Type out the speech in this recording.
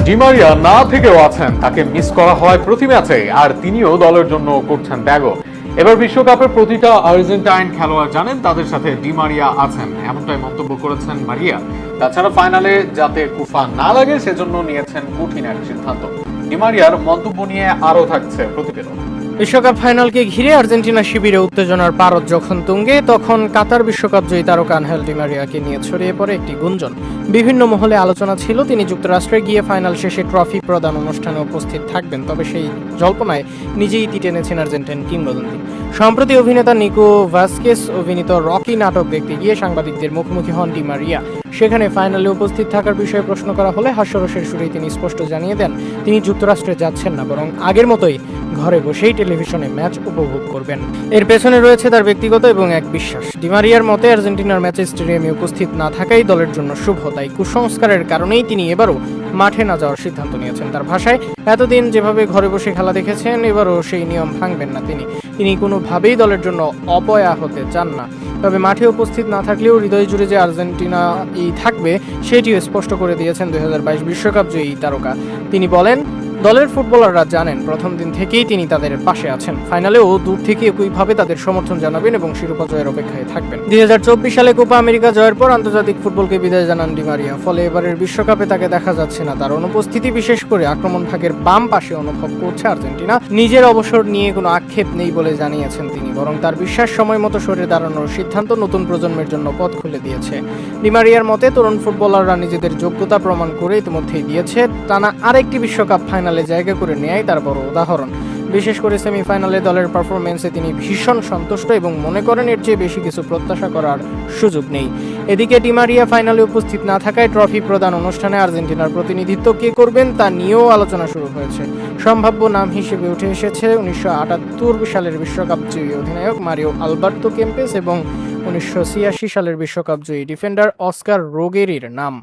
Di Maria না থেকেও আছেন, তাকে মিস করা হয় প্রতি ম্যাচে, আর তিনিও দলের জন্য করছেন ত্যাগও। এবার বিশ্বকাপের প্রতিটা আর্জেন্টাইন খেলোয়াড় জানেন তাদের সাথে ডিমারিয়া আছেন, এমনটাই মন্তব্য করেছেন মারিয়া। তাছাড়া ফাইনালে যাতে কুফা না লাগে সেজন্য নিয়েছেন কঠিন এক সিদ্ধান্ত। ডিমারিয়ার মন্তব্য নিয়ে আরো থাকছে প্রতিবেদন। বিশ্বকাপ ফাইনালকে ঘিরে আর্জেন্টিনা শিবিরে উত্তেজনার পারদ যখন তুঙ্গে, তখন কাতার বিশ্বকাপ জয়ী তারকা আনহেল ডি মারিয়াকে নিয়ে ছড়িয়ে পড়ে একটি গুঞ্জন। বিভিন্ন মহলে আলোচনা ছিল তিনি যুক্তরাষ্ট্রে গিয়ে ফাইনাল শেষে ট্রফি প্রদান অনুষ্ঠানে উপস্থিত থাকবেন, তবে সেই জল্পনায় নিজেই ইতি টেনেছেন আর্জেন্টাইন কিংবদন্তি। সম্প্রতি অভিনেতা নিকো ভাস্কেস অভিনীত রকি নাটক দেখতে গিয়ে সাংবাদিকদের মুখোমুখি হন ডি মারিয়া। সেখানে ফাইনালে উপস্থিত থাকার বিষয়ে প্রশ্ন করা হলে হাস্যরসের সুরেই তিনি স্পষ্ট জানিয়ে দেন তিনি যুক্তরাষ্ট্রে যাচ্ছেন না, বরং আগের মতোই ঘরে বসেই টেলিভিশনে ম্যাচ উপভোগ করবেন। এর পেছনে রয়েছে তার ব্যক্তিগত এবং এক বিশ্বাস। ডি মারিয়ার মতে আর্জেন্টিনার ম্যাচে স্টেডিয়ামে উপস্থিত না থাকাই দলের জন্য শুভ, তাই কুসংস্কারের কারণেই তিনি এবারও মাঠে না যাওয়ার সিদ্ধান্ত নিয়েছেন। তার ভাষায়, এতদিন যেভাবে ঘরে বসে খেলা দেখেছেন এবারও সেই নিয়ম ভাঙবেন না তিনি কোনোভাবেই দলের জন্য অপয়া হতে চান না। তবে মাঠে উপস্থিত না থাকলেও হৃদয় জুড়ে যে আর্জেন্টিনা থাকবে সেটিও স্পষ্ট করে দিয়েছেন 2022 বিশ্বকাপ জয়ী তারকা। তিনি বলেন, দলের ফুটবলাররা জানেন প্রথম দিন থেকেই তিনি তাদের পাশে আছেন। ফাইনালেও দূর থেকে একইভাবে তাদের সমর্থন জানাবেন এবং শিরোপা জয়ের অপেক্ষায় থাকবেন। 2024 সালে কোপা আমেরিকা জয়ের পর আন্তর্জাতিক ফুটবলকে বিদায় জানান ডি মারিয়া। ফলে এবারের বিশ্বকাপে তাকে দেখা যাচ্ছে না। তার অনুপস্থিতি বিশেষ করে আক্রমণ ভাগের বাম পাশে অনুভব করছে আর্জেন্টিনা। নিজের অবসর নিয়ে কোনো আক্ষেপ নেই বলে জানিয়েছেন তিনি, বরং তার বিশ্বাস সময় মতো সরে দাঁড়ানোর সিদ্ধান্ত নতুন প্রজন্মের জন্য পথ খুলে দিয়েছে। ডি মারিয়ার মতে তরুণ ফুটবলাররা নিজেদের যোগ্যতা প্রমাণ করে ইতিমধ্যেই দিয়েছে। টানা আরেকটি বিশ্বকাপ ফাইনালে জায়গা করে নেয় তার বড় উদাহরণ। বিশেষ করে সেমিফাইনালে দলের পারফরমেন্সে তিনি ভীষণ সন্তুষ্ট এবং মনে করেন এর চেয়ে বেশি কিছু প্রত্যাশা করার সুযোগ নেই। এদিকে ডি মারিয়া ফাইনালে উপস্থিত না থাকায় ট্রফি প্রদান অনুষ্ঠানে আর্জেন্টিনার প্রতিনিধিত্ব কে করবেন তা নিয়েও আলোচনা শুরু হয়েছে। সম্ভাব্য নাম হিসেবে উঠে এসেছে 1978 সালের বিশ্বকাপ জয়ী অধিনায়ক মারিও আলবার্তো কেম্পেস এবং 1986 সালের বিশ্বকাপ জয়ী ডিফেন্ডার অস্কার রোগেরির নাম।